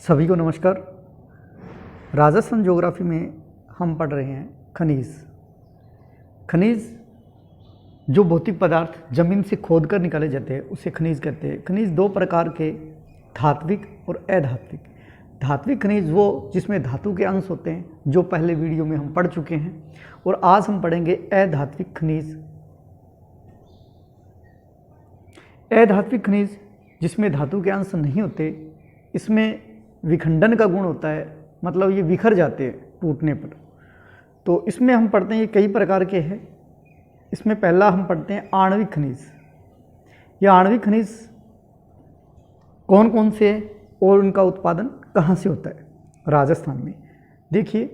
सभी को नमस्कार। राजस्थान ज्योग्राफी में हम पढ़ रहे हैं खनिज। खनिज जो भौतिक पदार्थ जमीन से खोद कर निकाले जाते हैं उसे खनिज कहते हैं। खनिज दो प्रकार के, धात्विक और अधात्विक। धात्विक खनिज वो जिसमें धातु के अंश होते हैं, जो पहले वीडियो में हम पढ़ चुके हैं, और आज हम पढ़ेंगे अधात्विक खनिज। अधात्विक खनिज जिसमें धातु के अंश नहीं होते, इसमें विखंडन का गुण होता है, मतलब ये बिखर जाते हैं टूटने पर। तो इसमें हम पढ़ते हैं, ये कई प्रकार के हैं। इसमें पहला हम पढ़ते हैं आणविक खनिज। ये आणविक खनिज कौन कौन से हैं और उनका उत्पादन कहाँ से होता है? राजस्थान में। देखिए,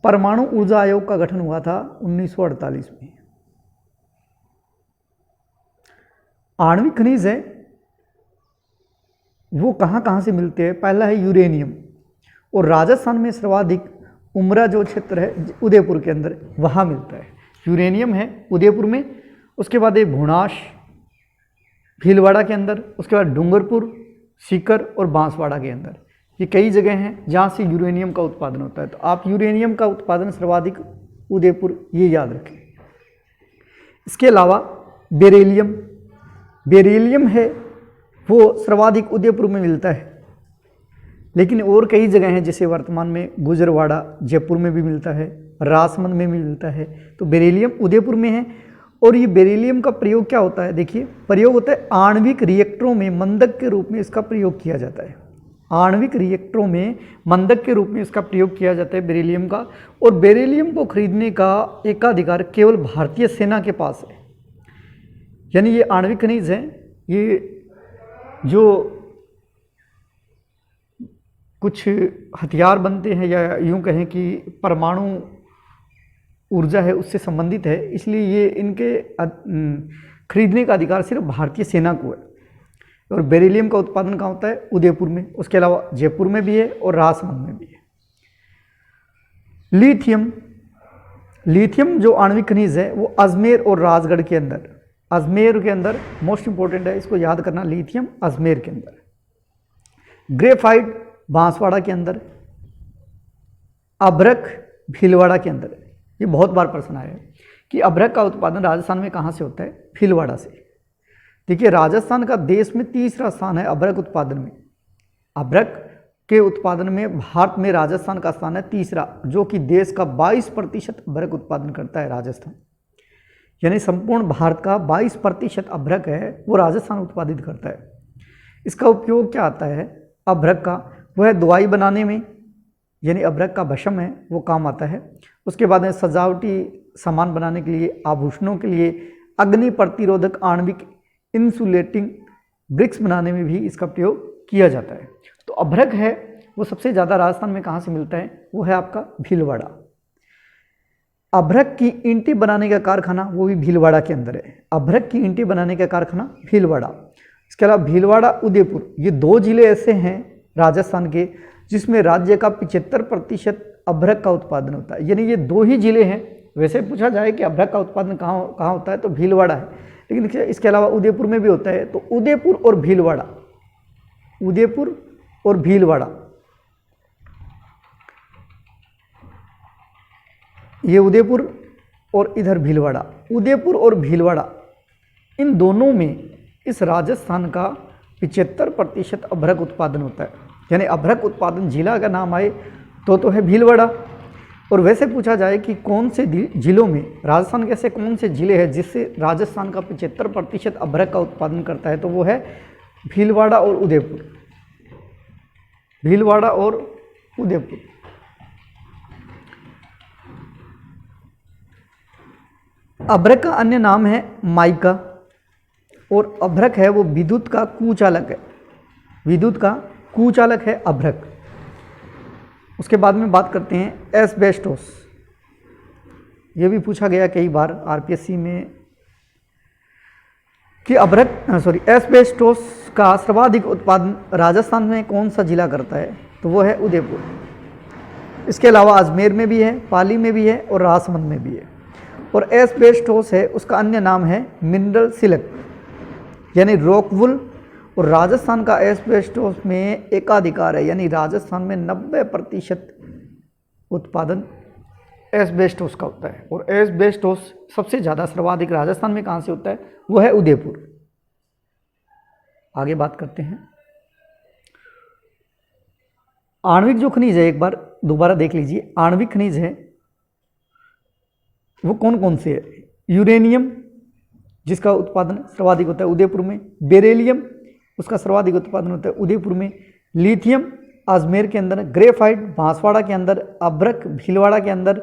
परमाणु ऊर्जा आयोग का गठन हुआ था 1948 में। आणविक खनिज है वो कहाँ कहाँ से मिलते हैं? पहला है यूरेनियम, और राजस्थान में सर्वाधिक उमरा जो क्षेत्र है उदयपुर के अंदर, वहाँ मिलता है। यूरेनियम है उदयपुर में। उसके बाद है भुनाश भीलवाड़ा के अंदर। उसके बाद डूंगरपुर, सीकर और बांसवाड़ा के अंदर। ये कई जगह हैं जहाँ से यूरेनियम का उत्पादन होता है। तो आप यूरेनियम का उत्पादन सर्वाधिक उदयपुर, ये याद रखें। इसके अलावा बेरिलियम, बेरिलियम है वो सर्वाधिक उदयपुर में मिलता है, लेकिन और कई जगह हैं जैसे वर्तमान में गुजरवाड़ा जयपुर में भी मिलता है, राजसमंद में भी मिलता है। तो बेरिलियम उदयपुर में है। और ये बेरिलियम का प्रयोग क्या होता है? देखिए, प्रयोग होता है आणविक रिएक्टरों में मंदक के रूप में इसका प्रयोग किया जाता है। आणविक रिएक्टरों में मंदक के रूप में इसका प्रयोग किया जाता है बेरिलियम का। और बेरिलियम को खरीदने का एकाधिकार केवल भारतीय सेना के पास है। यानी ये आणविक खनिज है, ये जो कुछ हथियार बनते हैं या यूं कहें कि परमाणु ऊर्जा है उससे संबंधित है, इसलिए ये इनके खरीदने का अधिकार सिर्फ भारतीय सेना को है। और बेरिलियम का उत्पादन कहाँ होता है? उदयपुर में। उसके अलावा जयपुर में भी है और राजसमंद में भी है। लिथियम, लिथियम जो आणविक खनिज है वो अजमेर और राजगढ़ के अंदर, अजमेर के अंदर मोस्ट इंपॉर्टेंट है, इसको याद करना। लिथियम अजमेर के अंदर। ग्रेफाइट बांसवाड़ा के अंदर। अभ्रक भीलवाड़ा के अंदर। ये बहुत बार प्रश्न आया है कि अभ्रक का उत्पादन राजस्थान में कहाँ से होता है? भीलवाड़ा से। देखिए, राजस्थान का देश में तीसरा स्थान है अभ्रक उत्पादन में। अभ्रक के उत्पादन में भारत में राजस्थान का स्थान है तीसरा, जो कि देश का 22% अभ्रक उत्पादन करता है राजस्थान। यानी संपूर्ण भारत का 22% अभ्रक है वो राजस्थान उत्पादित करता है। इसका उपयोग क्या आता है अभ्रक का? वह दवाई बनाने में, यानी अभ्रक का भस्म है वो काम आता है। उसके बाद में सजावटी सामान बनाने के लिए, आभूषणों के लिए, अग्नि प्रतिरोधक आणविक इंसुलेटिंग ब्रिक्स बनाने में भी इसका प्रयोग किया जाता है। तो अभ्रक है वो सबसे ज़्यादा राजस्थान में कहाँ से मिलता है? वो है आपका भीलवाड़ा। अभ्रक की ईंटें बनाने का कारखाना वो भी भीलवाड़ा के अंदर है। अभ्रक की ईंटें बनाने का कारखाना भीलवाड़ा। इसके अलावा भीलवाड़ा, उदयपुर, ये दो जिले ऐसे हैं राजस्थान के जिसमें राज्य का 75% अभ्रक का उत्पादन होता है। यानी ये दो ही जिले हैं। वैसे पूछा जाए कि अभ्रक का उत्पादन कहाँ होता है तो भीलवाड़ा है, लेकिन इसके अलावा उदयपुर में भी होता है। तो उदयपुर और भीलवाड़ा, उदयपुर और भीलवाड़ा, ये उदयपुर और इधर भीलवाड़ा, उदयपुर और भीलवाड़ा, इन दोनों में इस राजस्थान का 75% अभ्रक उत्पादन होता है। यानी अभ्रक उत्पादन जिला का नाम आए तो है भीलवाड़ा। और वैसे पूछा जाए कि कौन से जिलों में, राजस्थान के ऐसे कौन से जिले हैं जिससे राजस्थान का 75% अभ्रक का उत्पादन करता है, तो वो है भीलवाड़ा और उदयपुर। भीलवाड़ा और उदयपुर। अभ्रक का अन्य नाम है माइका, और अभ्रक है वो विद्युत का कुचालक है। विद्युत का कुचालक है अभ्रक। उसके बाद में बात करते हैं एस्बेस्टोस। ये भी पूछा गया कई बार आरपीएससी में कि एस्बेस्टोस का सर्वाधिक उत्पादन राजस्थान में कौन सा जिला करता है? तो वो है उदयपुर। इसके अलावा अजमेर में भी है, पाली में भी है और राजसमंद में भी है। और एस्बेस्टोस है उसका अन्य नाम है मिनरल सिल्क, यानी रॉकवुल और राजस्थान का एस्बेस्टोस में एकाधिकार है, यानी राजस्थान में 90% उत्पादन एस्बेस्टोस का होता है। और एस्बेस्टोस सबसे ज़्यादा सर्वाधिक राजस्थान में कहाँ से होता है, वो है उदयपुर। आगे बात करते हैं। आणविक जो खनिज है, एक बार दोबारा देख लीजिए, आणविक खनिज है वो कौन कौन से है। यूरेनियम जिसका उत्पादन सर्वाधिक होता है उदयपुर में, बेरिलियम उसका सर्वाधिक उत्पादन होता है उदयपुर में, लिथियम अजमेर के अंदर, ग्रेफाइट बांसवाड़ा के अंदर, अभ्रक भीलवाड़ा के अंदर।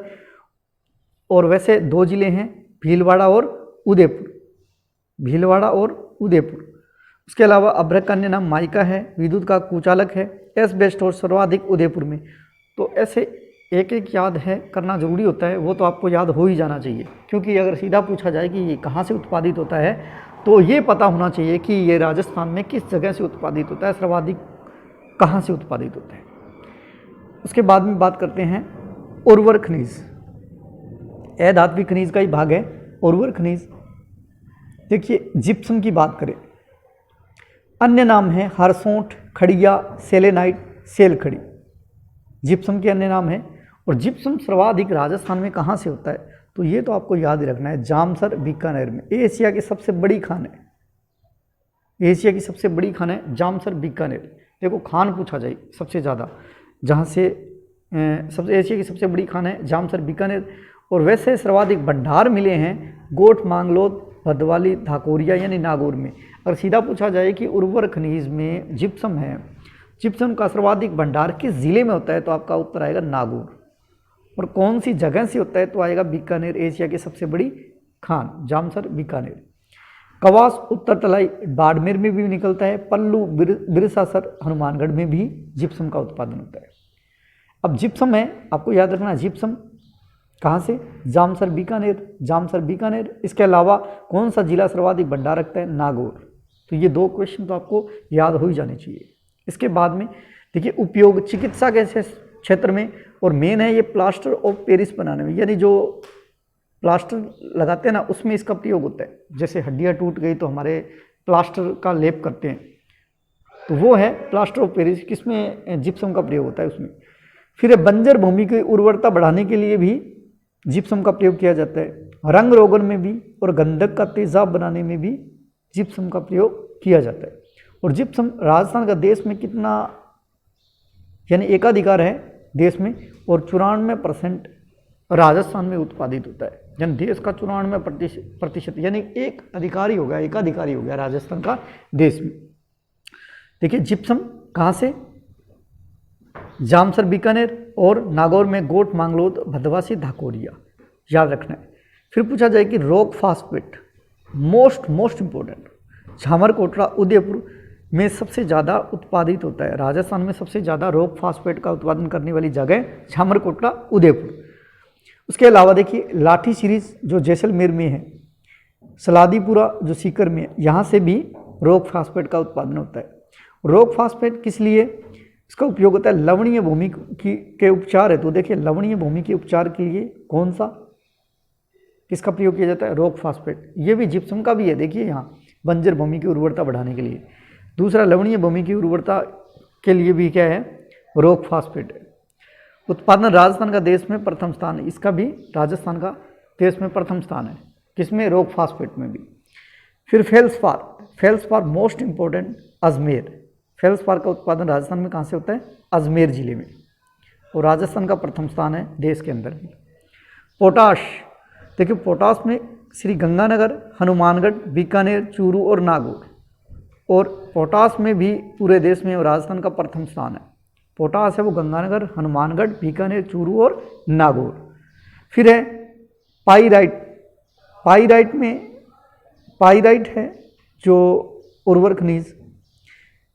और वैसे 2 जिले हैं, भीलवाड़ा और उदयपुर, भीलवाड़ा और उदयपुर। उसके अलावा अभ्रक का अन्य नाम माइका है, विद्युत का कुचालक है, एस्बेस्टोस सर्वाधिक उदयपुर में। तो ऐसे एक एक याद है करना जरूरी होता है, वो तो आपको याद हो ही जाना चाहिए, क्योंकि अगर सीधा पूछा जाए कि ये कहाँ से उत्पादित होता है तो ये पता होना चाहिए कि ये राजस्थान में किस जगह से उत्पादित होता है, सर्वाधिक कहाँ से उत्पादित होता है। उसके बाद में बात करते हैं उर्वर खनिज, अधात्विक खनिज का ही भाग है उर्वर खनिज। देखिए जिप्सम की बात करें, अन्य नाम है हरसोंठ, खड़िया, सेलेनाइट, सेल खड़ी, जिप्सम के अन्य नाम है। और जिप्सम सर्वाधिक राजस्थान में कहाँ से होता है, तो ये तो आपको याद ही रखना है, जामसर बीकानेर में। एशिया की सबसे बड़ी खान है, एशिया की सबसे बड़ी खान है जामसर बीकानेर। देखो खान पूछा जाए सबसे ज़्यादा, जहाँ से सबसे एशिया की सबसे बड़ी खान है जामसर बीकानेर। और वैसे सर्वाधिक भंडार मिले हैं गोठ, मांगलोद, भदवाली, धाकोरिया यानी नागौर में। अगर सीधा पूछा जाए कि उर्वर खनिज में जिप्सम है, जिप्सम का सर्वाधिक भंडार किस जिले में होता है, तो आपका उत्तर आएगा नागौर। और कौन सी जगह से होता है, तो आएगा बीकानेर, एशिया की सबसे बड़ी खान जामसर बीकानेर। कवास उत्तर तलाई बाड़मेर में भी निकलता है, पल्लू बिरसासर हनुमानगढ़ में भी जिप्सम का उत्पादन होता है। अब जिप्सम है, आपको याद रखना है जिप्सम कहाँ से, जामसर बीकानेर, जामसर बीकानेर। इसके अलावा कौन सा जिला सर्वाधिक भंडार रखता है, नागौर। तो ये 2 क्वेश्चन तो आपको याद हो ही जाने चाहिए। इसके बाद में देखिए उपयोग चिकित्सा के क्षेत्र में, और मेन है ये प्लास्टर ऑफ पेरिस बनाने में, यानी जो प्लास्टर लगाते हैं ना उसमें इसका प्रयोग होता है। जैसे हड्डियाँ टूट गई तो हमारे प्लास्टर का लेप करते हैं, तो वो है प्लास्टर ऑफ पेरिस, किसमें जिप्सम का प्रयोग होता है उसमें। फिर बंजर भूमि की उर्वरता बढ़ाने के लिए भी जिप्सम का प्रयोग किया जाता है, रंग रोगन में भी और गंधक का तेजाब बनाने में भी जिप्सम का प्रयोग किया जाता है। और जिप्सम राजस्थान का देश में कितना, यानी एकाधिकार है देश में, और 94% राजस्थान में उत्पादित होता है, यानी देश का 94%, यानी एक अधिकारी हो गया, एकाधिकारी हो गया राजस्थान का देश में। देखिए जिप्सम कहाँ से, जामसर बीकानेर और नागौर में गोठ, मांगलोद, भदवासी, धाकोरिया, याद रखना है। फिर पूछा जाए कि rock phosphate, most important, झामर Kotla Udaipur में सबसे ज़्यादा उत्पादित होता है। राजस्थान में सबसे ज़्यादा रॉक फास्फेट का उत्पादन करने वाली जगह झामर कोटला उदयपुर। उसके अलावा देखिए लाठी सीरीज जो जैसलमेर में है, सलादीपुरा जो सीकर में है, यहाँ से भी रॉक फास्फेट का उत्पादन होता है। रॉक फास्फेट किस लिए इसका उपयोग होता है, लवणीय भूमि के उपचार है। तो देखिए लवणीय भूमि के उपचार के लिए कौन सा, किसका प्रयोग किया जाता है, रॉक फास्फेट। ये भी जिप्सम का भी है, देखिए यहाँ बंजर भूमि की उर्वरता बढ़ाने के लिए। दूसरा लवणीय भूमि की उर्वरता के लिए भी क्या है, रॉक फास्फेट है। उत्पादन राजस्थान का देश में प्रथम स्थान है, इसका भी राजस्थान का देश में प्रथम स्थान है, किसमें, रॉक फास्फेट में भी। फिर feldspar most important, Ajmer. Feldspar का उत्पादन राजस्थान में कहाँ से होता है, अजमेर जिले में, और राजस्थान का प्रथम स्थान है देश के अंदर भी। पोटाश, देखिए पोटाश में श्री गंगानगर, हनुमानगढ़, बीकानेर, चूरू और नागौर। और पोटाश में भी पूरे देश में राजस्थान का प्रथम स्थान है। पोटाश है वो गंगानगर, हनुमानगढ़, बीकानेर, चूरू और नागौर। फिर है पाइराइट, पाइराइट है जो उर्वर खनिज,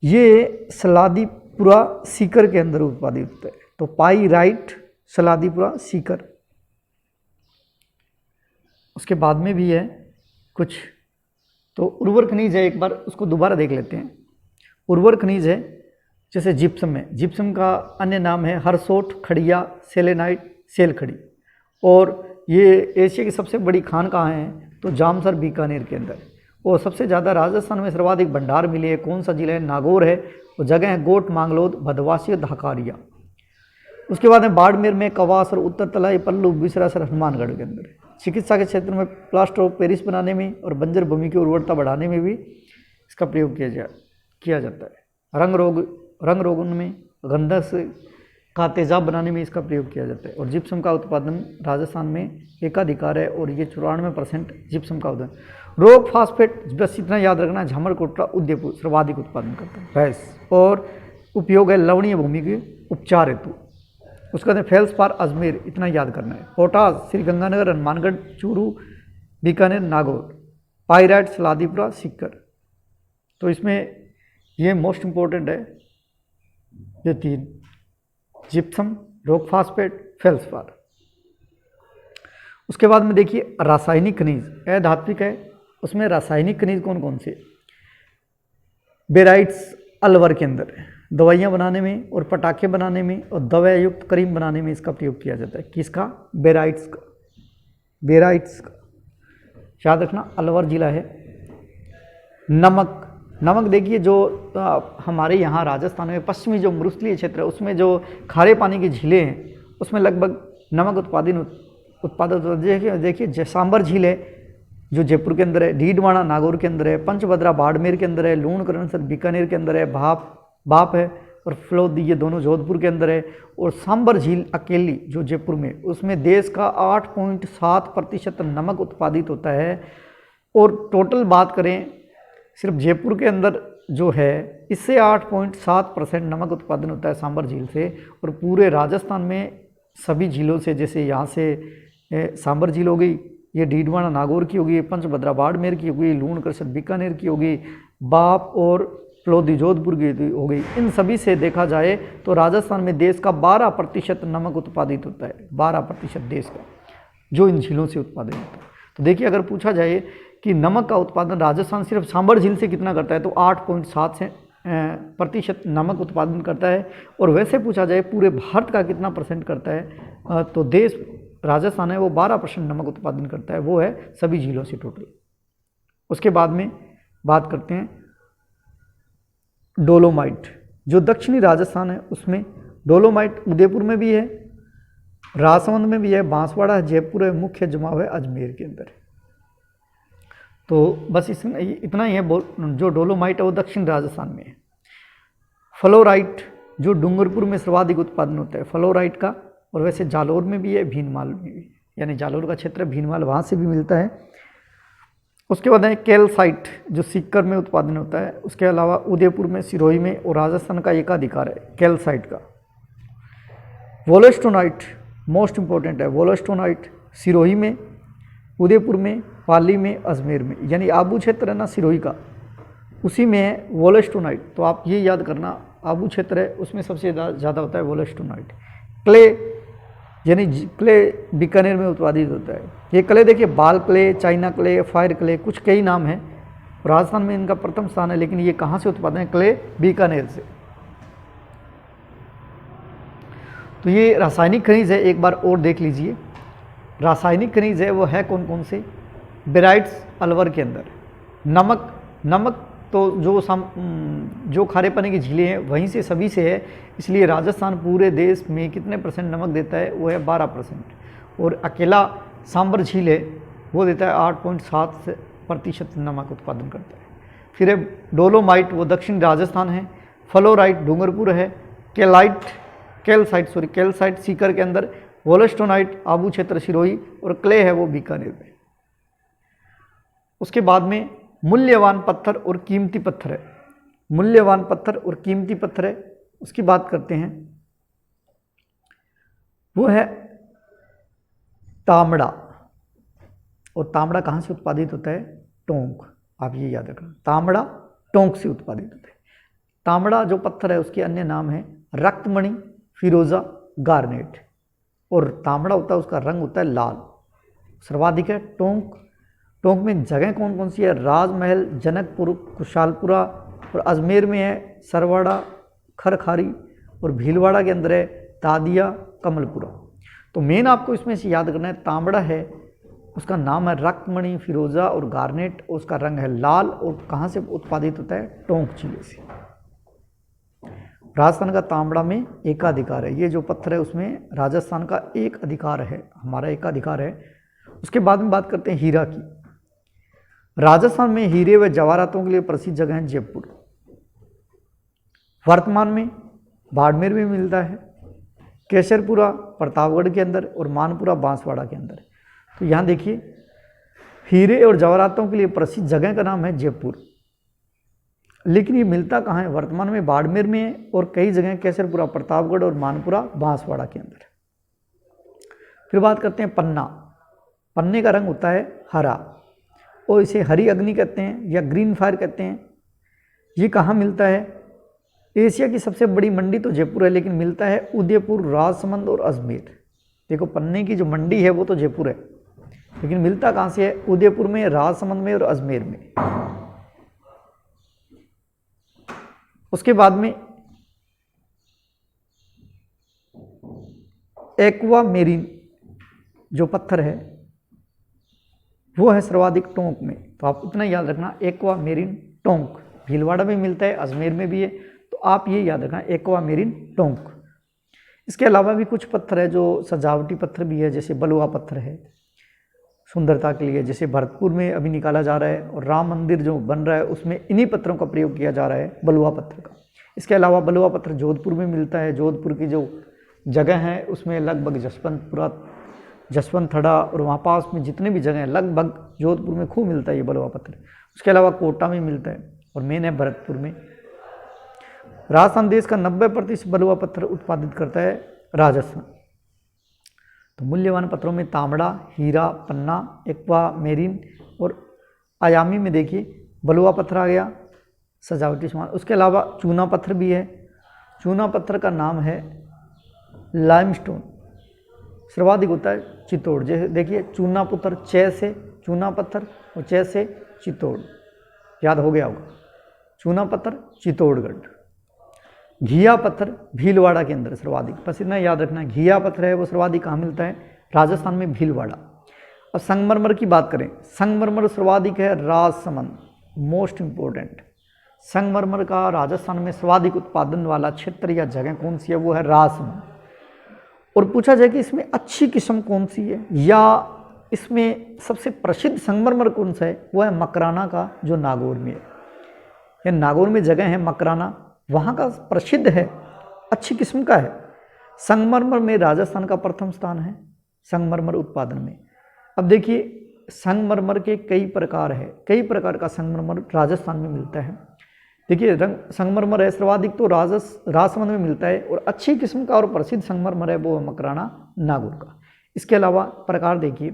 ये सलादीपुरा सीकर के अंदर उत्पादित होता है। तो पाइराइट सलादीपुरा सीकर। उसके बाद में भी है कुछ, तो उर्वर खनिज है, एक बार उसको दोबारा देख लेते हैं। उर्वर खनिज है जैसे जिप्सम है, जिप्सम का अन्य नाम है हरसोठ, खड़िया, सेलेनाइट, सेल खड़ी। और ये एशिया की सबसे बड़ी खान कहाँ है, तो जामसर बीकानेर के अंदर। और सबसे ज़्यादा राजस्थान में सर्वाधिक भंडार मिले हैं कौन सा जिला है, नागौर है, और जगह है गोट, मांगलोद, भदवासी और धाकारिया। उसके बाद में बाड़मेर में कवास और उत्तर तलाई, पल्लू, बिसरासर, हनुमानगढ़ के अंदर। चिकित्सा के क्षेत्र में प्लास्टर ऑफ पेरिस बनाने में और बंजर भूमि की उर्वरता बढ़ाने में भी इसका प्रयोग किया जाता है। रंग रोगन में गंधक का तेजाब बनाने में इसका प्रयोग किया जाता है। और जिप्सम का उत्पादन राजस्थान में एकाधिकार है और ये 94% जिप्सम का उत्पादन। रोग फास्फेट बस इतना याद रखना, झामर कोटरा उदयपुर सर्वाधिक उत्पादन करता है भैंस। और उपयोग है लवणीय भूमि के उपचार हेतु। उसका बाद फेल्सपार अजमेर, इतना याद करना है। पोटास श्रीगंगानगर, हनुमानगढ़, चूरू, बीकानेर, नागौर। पायराइट सलादीपुरा, सीकर। तो इसमें ये मोस्ट इम्पोर्टेंट है, ये 3 जिप्सम, रॉक फास्फेट, फेल्सपार। उसके बाद में देखिए रासायनिक खनिज, अधात्विक है, उसमें रासायनिक खनिज कौन कौन से? बेराइट्स अलवर के अंदर दवाइयाँ बनाने में और पटाखे बनाने में और दवा युक्त क्रीम बनाने में इसका प्रयोग किया जाता है। किसका? बेराइट्स का। बेराइट्स का याद रखना, अलवर जिला है। नमक देखिए जो हमारे यहाँ राजस्थान में पश्चिमी जो मरुस्थलीय क्षेत्र है उसमें जो खारे पानी की झीलें हैं उसमें लगभग नमक उत्पादन देखिए सांबर झील है जो जयपुर के अंदर है, डीडवाना नागौर के अंदर है, पंचभद्रा बाड़मेर के अंदर है, लूणकरणसर बीकानेर के अंदर है, बाप है, और फ्लोदी ये दोनों जोधपुर के अंदर है। और सांबर झील अकेली जो जयपुर में, उसमें देश का 8.7% नमक उत्पादित होता है। और टोटल बात करें सिर्फ जयपुर के अंदर जो है इससे 8.7% नमक उत्पादन होता है सांबर झील से। और पूरे राजस्थान में सभी झीलों से, जैसे यहाँ से सांबर झील हो गई, ये डीडवाना नागौर की होगी, पंचभद्रा बाड़मेर की होगी, लूणकरणसर बीकानेर की होगी, बाप और फ्लोदी जोधपुर की हो गई। इन सभी से देखा जाए तो राजस्थान में देश का 12% नमक उत्पादित होता है, 12% देश का जो इन झीलों से उत्पादन होता है। तो देखिए अगर पूछा जाए कि नमक का उत्पादन राजस्थान सिर्फ सांबर झील से कितना करता है तो 8.7% नमक उत्पादन करता है। और वैसे पूछा जाए पूरे भारत का कितना परसेंट करता है तो देश राजस्थान है वो 12% नमक उत्पादन करता है, वो है सभी झीलों से टोटल। उसके बाद में बात करते हैं डोलोमाइट, जो दक्षिणी राजस्थान है उसमें डोलोमाइट उदयपुर में भी है, राजसमंद में भी है, बांसवाड़ा है, जयपुर है, मुख्य जमाव है अजमेर के अंदर। तो बस इतना ही है जो डोलोमाइट है वो दक्षिण राजस्थान में है। फ्लोराइट जो डूंगरपुर में सर्वाधिक उत्पादन होता है फ्लोराइट का, और वैसे जालोर में भी है, भीनमाल में भी, यानी जालोर का क्षेत्र भीनमाल वहाँ से भी मिलता है। उसके बाद है कैल्साइट जो सीकर में उत्पादन होता है। उसके अलावा उदयपुर में, सिरोही में और राजस्थान का एकाधिकार है कैल्साइट का। वोलेस्टोनाइट मोस्ट इंपॉर्टेंट है, वोलेस्टोनाइट सिरोही में, उदयपुर में, पाली में, अजमेर में, यानी आबू क्षेत्र है ना सिरोही का, उसी में है वोलेस्टोनाइट। तो आप ये याद करना आबू क्षेत्र है उसमें सबसे ज़्यादा होता है वोलेस्टोनाइट। क्ले यानी क्ले बीकानेर में उत्पादित होता है। ये क्ले देखिए बाल clay, China clay, fire clay, कुछ कई नाम हैं। राजस्थान में इनका प्रथम स्थान है, लेकिन ये कहाँ से उत्पादन है? क्ले बीकानेर से। तो ये रासायनिक खनिज है, एक बार और देख लीजिए। रासायनिक खनिज है वो है कौन कौन से? बेराइट्स अलवर के अंदर। नमक तो जो खारे पानी की झीलें हैं वहीं से सभी से है, इसलिए राजस्थान पूरे देश में कितने परसेंट नमक देता है? वो है 12%। और अकेला सांबर झील है वो देता है 8.7% नमक उत्पादन करता है। फिर है डोलोमाइट वो दक्षिण राजस्थान है, फ्लोराइट डूंगरपुर है, कैल्साइट सीकर के अंदर, वोलेस्टोनाइट आबू क्षेत्र सिरोही, और क्ले है वो बीकानेर में। उसके बाद में मूल्यवान पत्थर और कीमती पत्थर है, मूल्यवान पत्थर और कीमती पत्थर है, उसकी बात करते हैं। वो है तांबड़ा, और तांबड़ा कहाँ से उत्पादित होता है? टोंक। आप ये याद रखना, तांबड़ा टोंक से उत्पादित होता है। तांबड़ा जो पत्थर है उसके अन्य नाम है रक्तमणि, फिरोजा, गार्नेट। और तांबड़ा होता है उसका रंग होता है लाल, सर्वाधिक है टोंक। टोंक में जगह कौन कौन सी है? राजमहल, जनकपुर, कुशालपुरा, और अजमेर में है सरवाड़ा, खरखारी, और भीलवाड़ा के अंदर है दादिया, कमलपुरा। तो मेन आपको इसमें से याद करना है तांबड़ा है उसका नाम है रक्तमणि, फिरोजा और गार्नेट। उसका रंग है लाल और कहाँ से उत्पादित होता है? टोंक जिले से। राजस्थान का तांबड़ा में एकाधिकार है, ये जो पत्थर है उसमें राजस्थान का एक अधिकार है, हमारा एकाधिकार है। उसके बाद में बात करते हैं हीरा की। राजस्थान में हीरे व जवाहरातों के लिए प्रसिद्ध जगह है जयपुर। वर्तमान में बाड़मेर में मिलता है, केसरपुरा प्रतापगढ़ के अंदर और मानपुरा बांसवाड़ा के अंदर। तो यहाँ देखिए हीरे और जवाहरातों के लिए प्रसिद्ध जगह का नाम है जयपुर, लेकिन ये मिलता कहाँ है? वर्तमान में बाड़मेर में है और कई जगह केसरपुरा प्रतापगढ़ और मानपुरा बांसवाड़ा के अंदर। फिर बात करते हैं पन्ना। पन्ने का रंग होता है हरा और इसे हरी अग्नि कहते हैं या ग्रीन फायर कहते हैं। ये कहाँ मिलता है? एशिया की सबसे बड़ी मंडी तो जयपुर है, लेकिन मिलता है उदयपुर, राजसमंद और अजमेर। देखो पन्ने की जो मंडी है वो तो जयपुर है, लेकिन मिलता कहाँ से है? उदयपुर में, राजसमंद में और अजमेर में। उसके बाद में एक्वा मेरीन जो पत्थर है वो है सर्वाधिक टोंक में। तो आप इतना याद रखना, एक्वा मेरीन टोंक भीलवाड़ा में मिलता है, अजमेर में भी है, तो आप ये याद रखना एक्वा मेरीन टोंक। इसके अलावा भी कुछ पत्थर है जो सजावटी पत्थर भी है, जैसे बलुआ पत्थर है सुंदरता के लिए, जैसे भरतपुर में अभी निकाला जा रहा है और राम मंदिर जो बन रहा है उसमें इन्हीं पत्थरों का प्रयोग किया जा रहा है, बलुआ पत्थर का। इसके अलावा बलुआ पत्थर जोधपुर में मिलता है। जोधपुर की जो जगह है उसमें लगभग जसवंतपुरा, जसवंतथड़ा और वहाँ पास में जितने भी जगह हैं लगभग जोधपुर में खूब मिलता है ये बलुआ पत्थर। उसके अलावा कोटा में मिलता है और मेन है भरतपुर में। राजस्थान देश का 90% बलुआ पत्थर उत्पादित करता है राजस्थान। तो मूल्यवान पत्थरों में तांबड़ा, हीरा, पन्ना, एक्वा मेरीन और आयामी में देखिए बलुआ पत्थर आ गया, सजावटी सामान। उसके अलावा चूना पत्थर भी है। चूना पत्थर का नाम है लाइमस्टोन, सर्वाधिक होता है चित्तौड़। जैसे देखिए चूना पत्थर, च से चूना पत्थर और च से चित्तौड़, याद हो गया होगा। चूना पत्थर चित्तौड़गढ़। घिया पत्थर भीलवाड़ा के अंदर सर्वाधिक प्रसिद्ध है, याद रखना। घिया पत्थर है वो सर्वाधिक कहाँ मिलता है? राजस्थान में भीलवाड़ा। अब संगमरमर की बात करें, संगमरमर सर्वाधिक है राजसमंद, मोस्ट इंपॉर्टेंट। संगमरमर का राजस्थान में सर्वाधिक उत्पादन वाला क्षेत्र या जगह कौन सी है? वो है राजसमंद। और पूछा जाए कि इसमें अच्छी किस्म कौन सी है या इसमें सबसे प्रसिद्ध संगमरमर कौन सा है? वो है मकराना का, जो नागौर में है। यह नागौर में जगह है मकराना, वहाँ का प्रसिद्ध है, अच्छी किस्म का है। संगमरमर में राजस्थान का प्रथम स्थान है संगमरमर उत्पादन में। अब देखिए संगमरमर के कई प्रकार है, कई प्रकार का संगमरमर राजस्थान में मिलता है। देखिए रंग संगमरमर है सर्वाधिक तो राजसमंद में मिलता है, और अच्छी किस्म का और प्रसिद्ध संगमरमर है वो है मकराना नागौर का। इसके अलावा प्रकार देखिए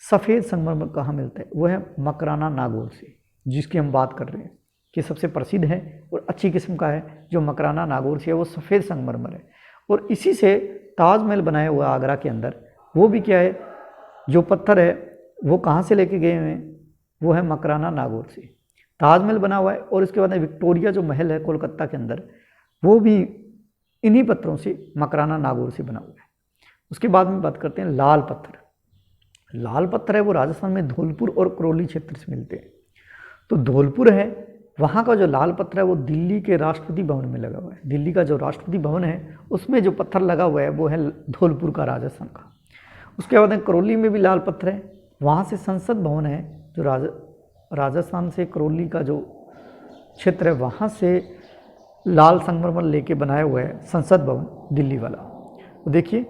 सफ़ेद संगमरमर कहाँ मिलता है? वो है मकराना नागौर से, जिसकी हम बात कर रहे हैं कि सबसे प्रसिद्ध है और अच्छी किस्म का है जो मकराना नागौर से है, वो सफ़ेद संगमरमर है। और इसी से ताजमहल बनाया हुआ आगरा के अंदर, वो भी क्या है, जो पत्थर है वो कहाँ से लेके गए हुए हैं? वो है मकराना नागौर से ताजमहल बना हुआ है। और इसके बाद विक्टोरिया जो महल है कोलकाता के अंदर, वो भी इन्हीं पत्थरों से, मकराना नागौर से बना हुआ है। उसके बाद में बात करते हैं लाल पत्थर। लाल पत्थर है वो राजस्थान में धौलपुर और करौली क्षेत्र से मिलते हैं। तो धौलपुर है, वहाँ का जो लाल पत्थर है वो दिल्ली के राष्ट्रपति भवन में लगा हुआ है। दिल्ली का जो राष्ट्रपति भवन है उसमें जो पत्थर लगा हुआ है वो है धौलपुर का, राजस्थान का। उसके बाद करौली में भी लाल पत्थर है, वहाँ से संसद भवन है जो राजस्थान से करौली का जो क्षेत्र है वहाँ से लाल संगमरमर लेके बनाया हुआ है संसद भवन दिल्ली वाला। तो देखिए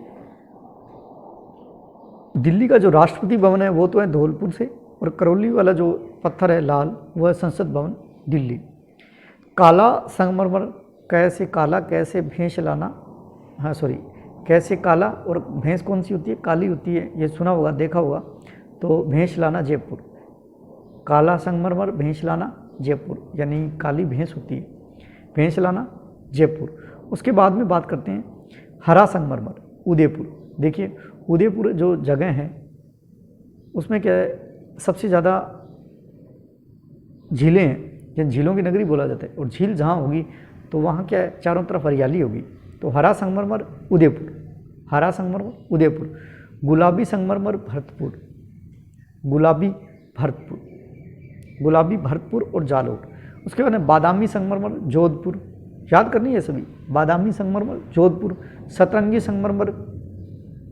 दिल्ली का जो राष्ट्रपति भवन है वो तो है धौलपुर से, और करौली वाला जो पत्थर है लाल वो है संसद भवन दिल्ली। काला संगमरमर, कैसे काला, कैसे भैंस लाना, हाँ सॉरी, कैसे काला और भैंस कौन सी होती है? काली होती है, ये सुना होगा, देखा होगा। तो भैंस लाना जयपुर, काला संगमरमर भैंस लाना जयपुर, यानी काली भैंस होती है, भैंस लाना जयपुर। उसके बाद में बात करते हैं हरा संगमरमर उदयपुर। देखिए उदयपुर जो जगह है उसमें क्या है, सबसे ज़्यादा झीलें हैं, जिन झीलों की नगरी बोला जाता है, और झील जहाँ होगी तो वहाँ क्या है, चारों तरफ हरियाली होगी। तो हरा संगमरमर उदयपुर, हरा संगमरमर उदयपुर। गुलाबी संगमरमर भरतपुर, गुलाबी भरतपुर, गुलाबी भरतपुर और जालोर। उसके बाद में बादामी संगमरमर जोधपुर, याद करनी है सभी, बादामी संगमरमर जोधपुर। सतरंगी संगमरमर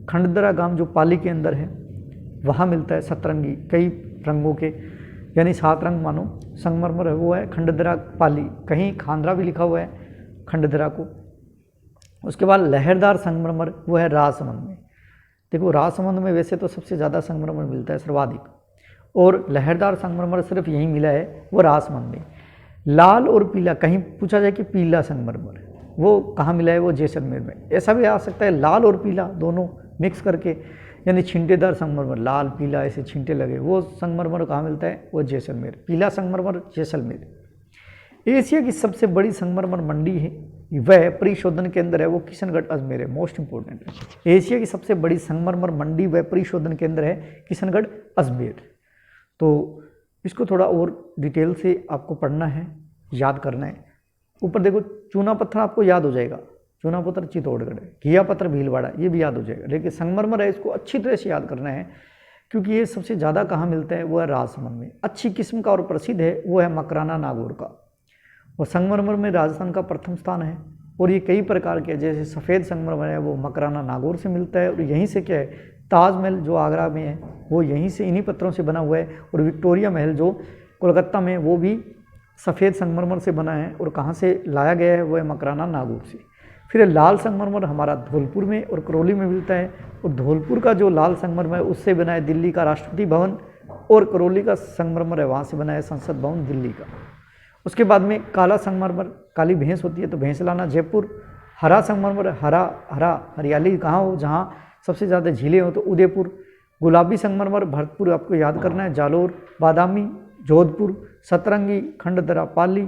खंडदरा गांव जो पाली के अंदर है वहाँ मिलता है सतरंगी, कई रंगों के, यानी 7 रंग मानो संगमरमर है, वो है खंडदरा पाली, कहीं खांदरा भी लिखा हुआ है खंडदरा को। उसके बाद लहरदार संगमरमर वो है राजसमंद में। देखो राजसमंद में वैसे तो सबसे ज़्यादा संगमरमर मिलता है, सर्वाधिक, और लहरदार संगमरमर सिर्फ यहीं मिला है, वो राजसमंद में। लाल और पीला, कहीं पूछा जाए कि पीला संगमरमर वो कहाँ मिला है, वो जैसलमेर में। ऐसा भी आ सकता है लाल और पीला दोनों मिक्स करके, यानी छींटेदार संगमरमर, लाल पीला ऐसे छींटे लगे, वो संगमरमर कहाँ मिलता है, वो जैसलमेर। पीला संगमरमर जैसलमेर। एशिया की सबसे बड़ी संगमरमर मंडी है, वह परिशोधन केंद्र है, वो किशनगढ़ अजमेर है। मोस्ट इंपॉर्टेंट है, एशिया की सबसे बड़ी संगमरमर मंडी व परिशोधन केंद्र है किशनगढ़ अजमेर। तो इसको थोड़ा और डिटेल से आपको पढ़ना है, याद करना है। ऊपर देखो चूना पत्थर आपको याद हो जाएगा, चूना पत्थर चित्तौड़गढ़ है, घिया पत्थर भीलवाड़ा, ये भी याद हो जाएगा। लेकिन संगमरमर है, इसको अच्छी तरह से याद करना है, क्योंकि ये सबसे ज़्यादा कहाँ मिलता है, वो है राजसमंद में। अच्छी किस्म का और प्रसिद्ध है वो है मकराना नागौर का, और संगमरमर में राजस्थान का प्रथम स्थान है। और ये कई प्रकार के, जैसे सफ़ेद संगमरमर है वो मकराना नागौर से मिलता है, और यहीं से क्या है, ताजमहल जो आगरा में है वो यहीं से, इन्हीं पत्थरों से बना हुआ है। और विक्टोरिया महल जो कोलकाता में, वो भी सफ़ेद संगमरमर से बना है, और कहाँ से लाया गया है, वो है मकराना नागौर से। फिर लाल संगमरमर हमारा धौलपुर में और करौली में मिलता है, और धौलपुर का जो लाल संगमरमर है उससे बना है दिल्ली का राष्ट्रपति भवन, और करौली का संगमरमर है वहाँ से बना है संसद भवन दिल्ली का। उसके बाद में काला संगमरमर, काली भैंस होती है तो भैंसलाना जयपुर। हरा संगमरमर, हरा हरा हरियाली कहाँ हो, जहाँ सबसे ज़्यादा झीलें हो तो उदयपुर। गुलाबी संगमरमर भरतपुर आपको याद करना है, जालोर। बादामी जोधपुर, सतरंगी खंडदरा पाली।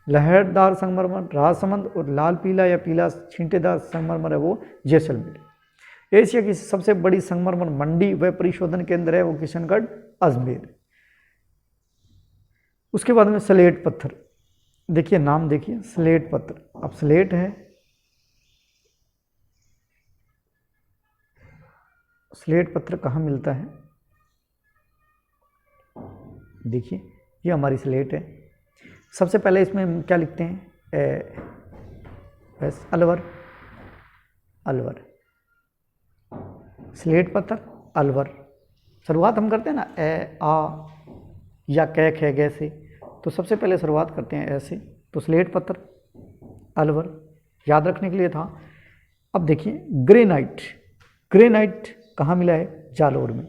लहरदार संगमरमर राजसमंद, और लाल पीला या पीला छींटेदार संगमरमर है वो जैसलमेर। एशिया की सबसे बड़ी संगमरमर मंडी व परिशोधन केंद्र है वो किशनगढ़ अजमेर। उसके बाद में स्लेट पत्थर, देखिए नाम देखिए स्लेट पत्थर। अब स्लेट है, स्लेट पत्थर कहाँ मिलता है, देखिए ये हमारी स्लेट है। सबसे पहले इसमें क्या लिखते हैं, बस अलवर, अलवर, स्लेट पत्थर अलवर। शुरुआत हम करते हैं ना ए आ या कै खे गे से, तो सबसे पहले शुरुआत करते हैं ऐसे। तो स्लेट पत्थर अलवर याद रखने के लिए था। अब देखिए ग्रेनाइट, ग्रेनाइट कहाँ मिला है, जालोर में।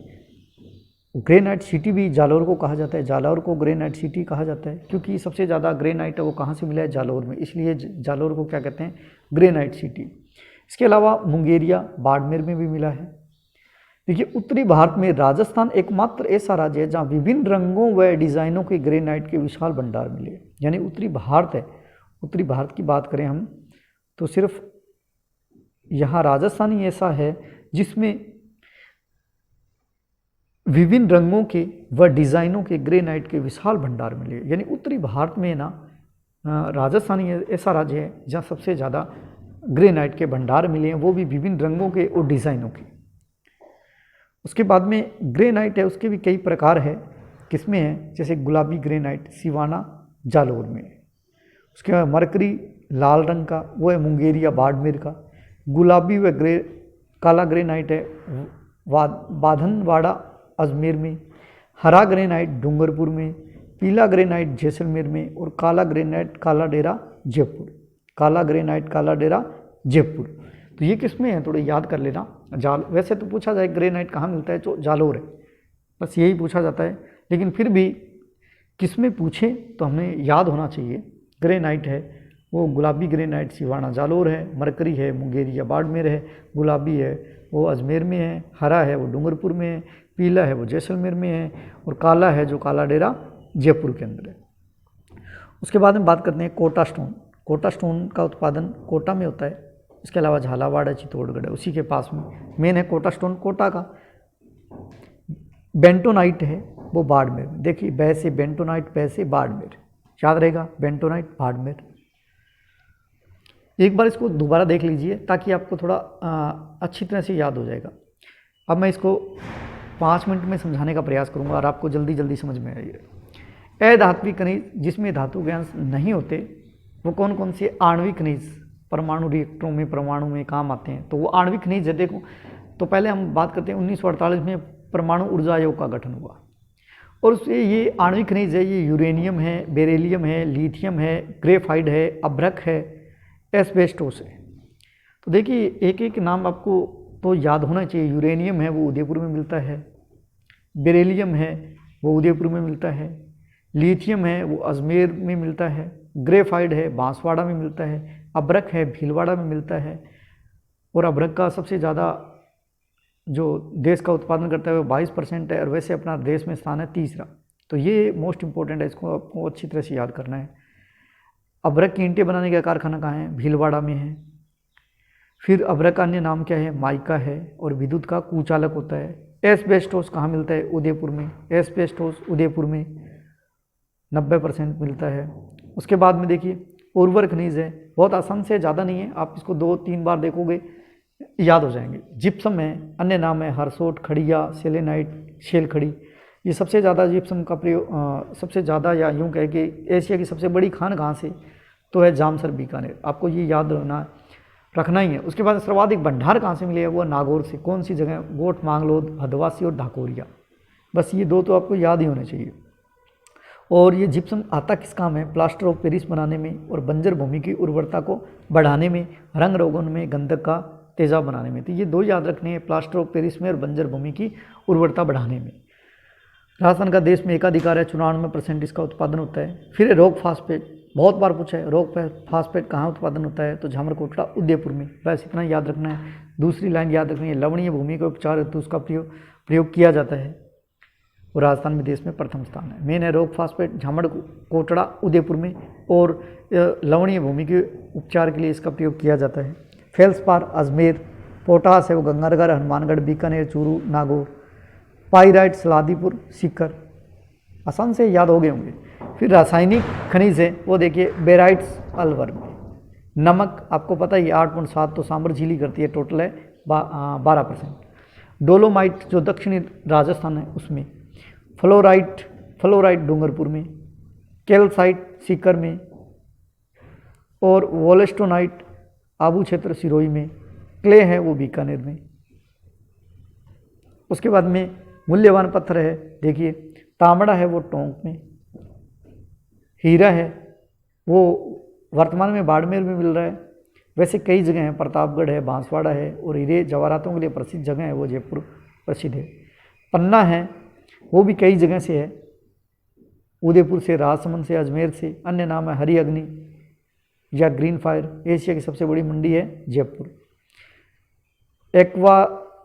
ग्रेनाइट सिटी भी जालोर को कहा जाता है, जालोर को ग्रेनाइट सिटी कहा जाता है, क्योंकि सबसे ज़्यादा ग्रेनाइट है वो कहाँ से मिला है, जालोर में, इसलिए जालोर को क्या कहते हैं, ग्रेनाइट सिटी। इसके अलावा मुंगेरिया बाड़मेर में भी मिला है। देखिए उत्तरी भारत में राजस्थान एकमात्र ऐसा राज्य है जहाँ विभिन्न रंगों व डिज़ाइनों के ग्रेनाइट के विशाल भंडार मिले, यानी उत्तरी भारत है। उत्तरी भारत की बात करें हम तो सिर्फ यहाँ राजस्थान ही ऐसा है जिसमें विभिन्न रंगों के व डिज़ाइनों के ग्रेनाइट के विशाल भंडार मिले। यानी उत्तरी भारत में ना राजस्थान ही ऐसा राज्य है जहाँ सबसे ज़्यादा ग्रेनाइट के भंडार मिले हैं, वो भी विभिन्न रंगों के और डिज़ाइनों के। उसके बाद में ग्रेनाइट है, उसके भी कई प्रकार है, किसमें है, जैसे गुलाबी ग्रेनाइट सिवाना जालोर में। उसके बाद मरकरी लाल रंग का, वो है मुंगेरिया बाड़मेर का। गुलाबी व काला ग्रेनाइट है बाधनवाड़ा अजमेर में। हरा ग्रेनाइट डूंगरपुर में। पीला ग्रेनाइट जैसलमेर में। और काला ग्रेनाइट काला डेरा जयपुर। काला ग्रेनाइट काला डेरा जयपुर। तो ये किस में है, थोड़े याद कर लेना। वैसे तो पूछा जाए ग्रेनाइट कहाँ मिलता है तो जालोर है, बस यही पूछा जाता है, लेकिन फिर भी किस में पूछे तो हमें याद होना चाहिए। ग्रेनाइट है वो गुलाबी ग्रेनाइट सिवाना जालोर है। मरकरी है मुंगेरिया बाड़मेर है। गुलाबी है वो अजमेर में है। हरा है वो डूंगरपुर में है। पीला है वो जैसलमेर में है। और काला है जो काला डेरा जयपुर के अंदर है। उसके बाद में बात करते हैं कोटा स्टोन। कोटा स्टोन का उत्पादन कोटा में होता है। इसके अलावा झालावाड़ है, चित्तौड़गढ़ है, उसी के पास में मेन है कोटा स्टोन कोटा का। बेंटोनाइट है वो बाड़मेर। देखिए बै से बेंटोनाइट, पै से बाड़मेर, याद रहेगा बेंटोनाइट बाड़मेर। एक बार इसको दोबारा देख लीजिए ताकि आपको थोड़ा अच्छी तरह से याद हो जाएगा। अब मैं इसको 5 मिनट में समझाने का प्रयास करूंगा और आपको जल्दी जल्दी समझ में आएगा। अधात्विक खनिज जिसमें धातु के अंश नहीं होते वो कौन कौन से आणविक खनिज परमाणु रिएक्टरों में परमाणु में काम आते हैं, तो वो आणविक खनिज है। देखो तो पहले हम बात करते हैं 1948 में परमाणु ऊर्जा आयोग का गठन हुआ और उससे ये आणविक खनिज है, ये यूरेनियम है, बेरिलियम है, लिथियम है, ग्रेफाइट है, अभ्रक है, एस्बेस्टोस है। तो देखिए एक एक नाम आपको तो याद होना चाहिए। यूरेनियम है वो उदयपुर में मिलता है, बेरिलियम है वो उदयपुर में मिलता है, लिथियम है वो अजमेर में मिलता है, ग्रेफाइट है बांसवाड़ा में मिलता है, अभ्रक है भीलवाड़ा में मिलता है। और अभ्रक का सबसे ज़्यादा जो देश का उत्पादन करता है वो 22% है और वैसे अपना देश में स्थान है तीसरा। तो ये मोस्ट इंपॉर्टेंट है, इसको आपको अच्छी तरह से याद करना है। अभ्रक की ईंटें बनाने का कारखाना कहाँ है? भीलवाड़ा में है। फिर अभ्रक का अन्य नाम क्या है? माइका है और विद्युत का कुचालक होता है। एस्बेस्टोस कहाँ मिलता है? उदयपुर में। एस्बेस्टोस उदयपुर में 90% मिलता है। उसके बाद में देखिए उर्वर खनिज है, बहुत आसान से, ज़्यादा नहीं है, आप इसको 2-3 बार देखोगे याद हो जाएंगे। जिप्सम है, अन्य नाम है हरसोट, खड़िया, सेलेनाइट, शेल खड़ी। ये सबसे ज़्यादा जिप्सम का प्रयोग सबसे ज़्यादा, या यूँ कहे कि एशिया की सबसे बड़ी खान कहाँ से, तो है जामसर बीकानेर। आपको ये याद रखना ही है। उसके बाद सर्वाधिक भंडार कहाँ से मिले? वो नागौर से। कौन सी जगह? गोट, मांगलोद, भदवासी और ढाकोरिया। बस ये 2 तो आपको याद ही होने चाहिए। और ये जिप्सम आता किस काम है? प्लास्टर ऑफ पेरिस बनाने में और बंजर भूमि की उर्वरता को बढ़ाने में, रंग रोगन में, गंधक का तेजाब बनाने में। तो ये 2 याद रखने हैं, प्लास्टर ऑफ पेरिस में और बंजर भूमि की उर्वरता बढ़ाने में। राजस्थान का देश में एकाधिकार है, 94% इसका उत्पादन होता है। फिर रॉक फास्फेट, बहुत बार पूछा है, रॉक फास्फेट कहाँ उत्पादन होता है? तो झामरकोटला उदयपुर में। बस इतना याद रखना है। दूसरी लाइन याद रखनी है, लवणीय भूमि के उपचार हेतु उसका प्रयोग किया जाता है और राजस्थान में देश में प्रथम स्थान है। मेन है रॉक फास्फेट, झामरकोटला उदयपुर में, और लवणीय भूमि के उपचार के लिए इसका प्रयोग किया जाता है। फेल्सपार अजमेर, पोटास है वो गंगानगर, हनुमानगढ़, बीकानेर, चूरू, नागौर। पाइराइट सलादीपुर, सीकर। आसान से याद हो गए होंगे। फिर रासायनिक खनिज है वो देखिए बेराइट्स अलवर में। नमक आपको पता ही 8.7 तो सांबर झीली करती है, टोटल है 12%। डोलोमाइट जो दक्षिणी राजस्थान है उसमें। फ्लोराइट डूंगरपुर में। कैल्साइट सीकर में। और वोलेस्टोनाइट आबू क्षेत्र सिरोही में। क्ले है वो बीकानेर में। उसके बाद में मूल्यवान पत्थर है देखिए, तांबड़ा है वो टोंक में, हीरा है वो वर्तमान में बाड़मेर में मिल रहा है। वैसे कई जगह हैं, प्रतापगढ़ है, बांसवाड़ा है, और हीरे जवाहरातों के लिए प्रसिद्ध जगह है वो जयपुर प्रसिद्ध है। पन्ना है वो भी कई जगह से है, उदयपुर से, राजसमंद से, अजमेर से। अन्य नाम है हरी अग्नि या ग्रीन फायर। एशिया की सबसे बड़ी मंडी है जयपुर। एक्वा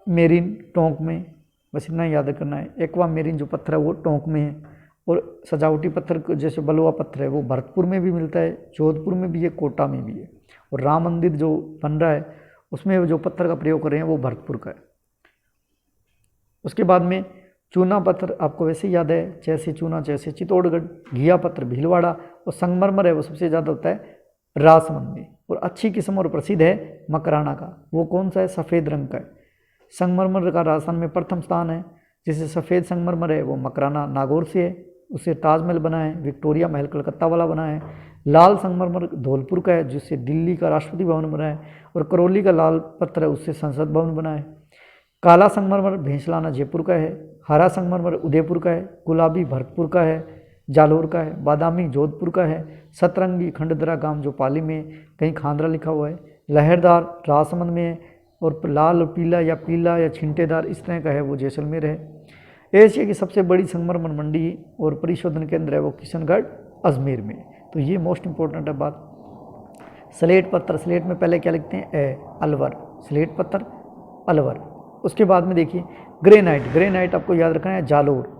मेरिन टोंक में, बस इतना याद करना है। एक्वा मेरिन जो पत्थर है वो टोंक में है। और सजावटी पत्थर जैसे बलुआ पत्थर है वो भरतपुर में भी मिलता है, जोधपुर में भी है, कोटा में भी है। और राम मंदिर जो बन रहा है उसमें जो पत्थर का प्रयोग कर रहे हैं वो भरतपुर का है। उसके बाद में चूना पत्थर आपको वैसे याद है, जैसे चूना, जैसे चित्तौड़गढ़। घिया पत्थर भीलवाड़ा। और संगमरमर है वो सबसे ज़्यादा होता है राजसमंद में। और अच्छी किस्म और प्रसिद्ध है मकराना का, वो कौन सा है? सफ़ेद रंग का है। संगमरमर का राजस्थान में प्रथम स्थान है। जैसे सफ़ेद संगमरमर है वो मकराना नागौर से है, उससे ताजमहल बना है। विक्टोरिया महल कलकत्ता वाला बना है। लाल संगमरमर धौलपुर का है जिससे दिल्ली का राष्ट्रपति भवन बना है। और करौली का लाल पत्थर है उससे संसद भवन बना है। काला संगमरमर भेंसलाना जयपुर का है। हरा संगमरमर उदयपुर का है। गुलाबी भरतपुर का है, जालोर का है। बादामी जोधपुर का है। सतरंगी खंडदरा गांव जो पाली में, कहीं खांदरा लिखा हुआ है। लहरदार राजसमंद में है। और लाल पीला या छिंटेदार इस तरह का है वो जैसलमेर है। एशिया की सबसे बड़ी संगमरमर मंडी और परिशोधन केंद्र है वो किशनगढ़ अजमेर में। तो ये मोस्ट इंपॉर्टेंट है बात। स्लेट पत्थर, स्लेट में पहले क्या लिखते हैं? अलवर। स्लेट पत्थर अलवर। उसके बाद में देखिए ग्रेनाइट आपको याद रखना है जालोर।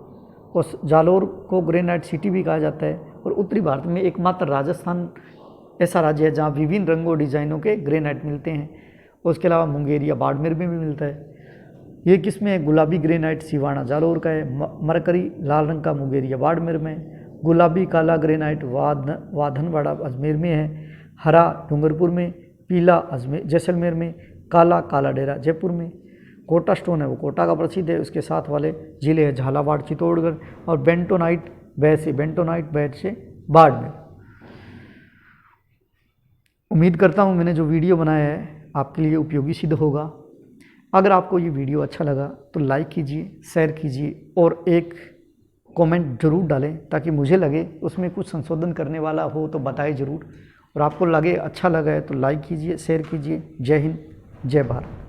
और जालोर को ग्रेनाइट सिटी भी कहा जाता है। और उत्तरी भारत में एकमात्र राजस्थान ऐसा राज्य है जहाँ विभिन्न रंगों डिजाइनों के ग्रेनाइट मिलते हैं। उसके अलावा मुंगेरिया बाड़मेर में भी मिलता है। ये किस में है? गुलाबी ग्रेनाइट सिवाना जालोर का है। मरकरी लाल रंग का मुंगेरिया बाड़मेर में। गुलाबी काला ग्रेनाइट वाधनवाड़ा अजमेर में है। हरा डूंगरपुर में। पीला अजमेर जैसलमेर में। काला डेरा जयपुर में। कोटा स्टोन है वो कोटा का प्रसिद्ध है, उसके साथ वाले जिले हैं झालावाड़, चित्तौड़गढ़, और बेंटोनाइट बेंट से बाड़मेर। उम्मीद करता हूँ मैंने जो वीडियो बनाया है आपके लिए उपयोगी सिद्ध होगा। अगर आपको ये वीडियो अच्छा लगा तो लाइक कीजिए, शेयर कीजिए और एक कमेंट जरूर डालें, ताकि मुझे लगे उसमें कुछ संशोधन करने वाला हो तो बताएं ज़रूर। और आपको लगे अच्छा लगा है तो लाइक कीजिए, शेयर कीजिए। जय हिंद, जय भारत।